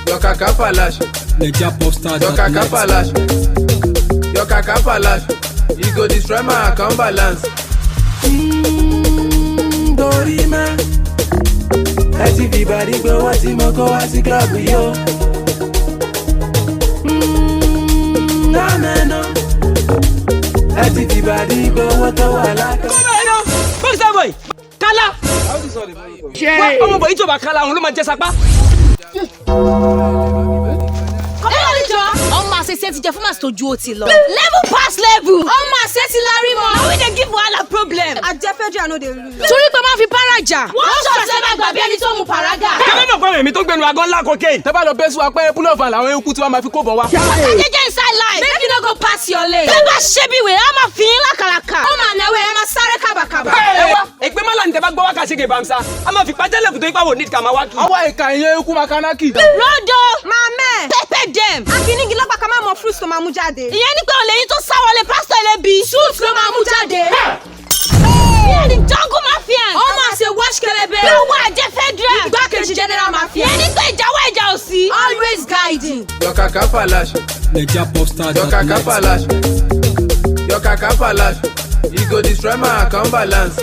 Your kaka palash. Nigeria Popstar. Your kaka palash. Your kaka palash. You go destroy my account balance. Dorime. Eti fi bari gbe wo ti mo ko wa si club yo. Ameno. Eti fi bari gbe wo to wa la. Box that boy. Kala. Ọmọ boy tó bá kala òun ló máa jẹ sapa. Ọmọ àṣẹṣẹ ti jẹ fún màsí tó ju ó ti lọ. Level pass level. Ọmọ àṣẹ ti lárí mọ́. Now we dey give wahala problem. Àjẹfẹ́jọ́ àná dey lose. Torí pé máa fi para jà. Wọ́n ṣọ̀ṣẹ́ máa gbà bí ẹni tó mu paraga. Kẹ́mẹ́ mọ̀ pé èmi tó gbẹnu agan ńlá cocaine. Tẹ́ bá lọ bẹ́ sí wa pé púlọ̀fà làwọn eku tí wọ́n máa fi kó bọ̀ wá. Jẹ́jẹ́ inside life. Make you no go pass your lane. Bẹ́ẹ̀ bá ṣe bí wèrè, a máa fi yín lákàlàkà. Ó máa náwó ẹ̀ máa sáré kábàkábà. Ẹ wá ẹgbẹ́ mọ́lá ní tẹ́ bá gbọ́ wá kàṣe kèbàmsá. A máa fi pàjẹ́ lẹ̀kùn tó ipá wò ní ìdíkà máa wá kì. Àwa ìka ìyẹn eku makanaki. Rodo, mamẹ́, pepper dem. Afinigi lọ́pàá ká máa mọ fruits tó máa mú jáde. Ìyẹn ní pé olè yín tó sá wọlé pásítọ̀ ẹlẹ́bi. Suits ló máa mú jáde. Ìyẹn ní jungle mafians. Ó máa ṣe wash kẹlẹbẹ. Lọ́wọ́ àjẹ federal. Igbákejì general mafia. Ìyẹn ní pé ìjáwọ́ ìjà òsì. Always guiding. Your kaka palash. Nigeria Popstar. Your kaka palash. Your kaka palash. You go destroy my account balance.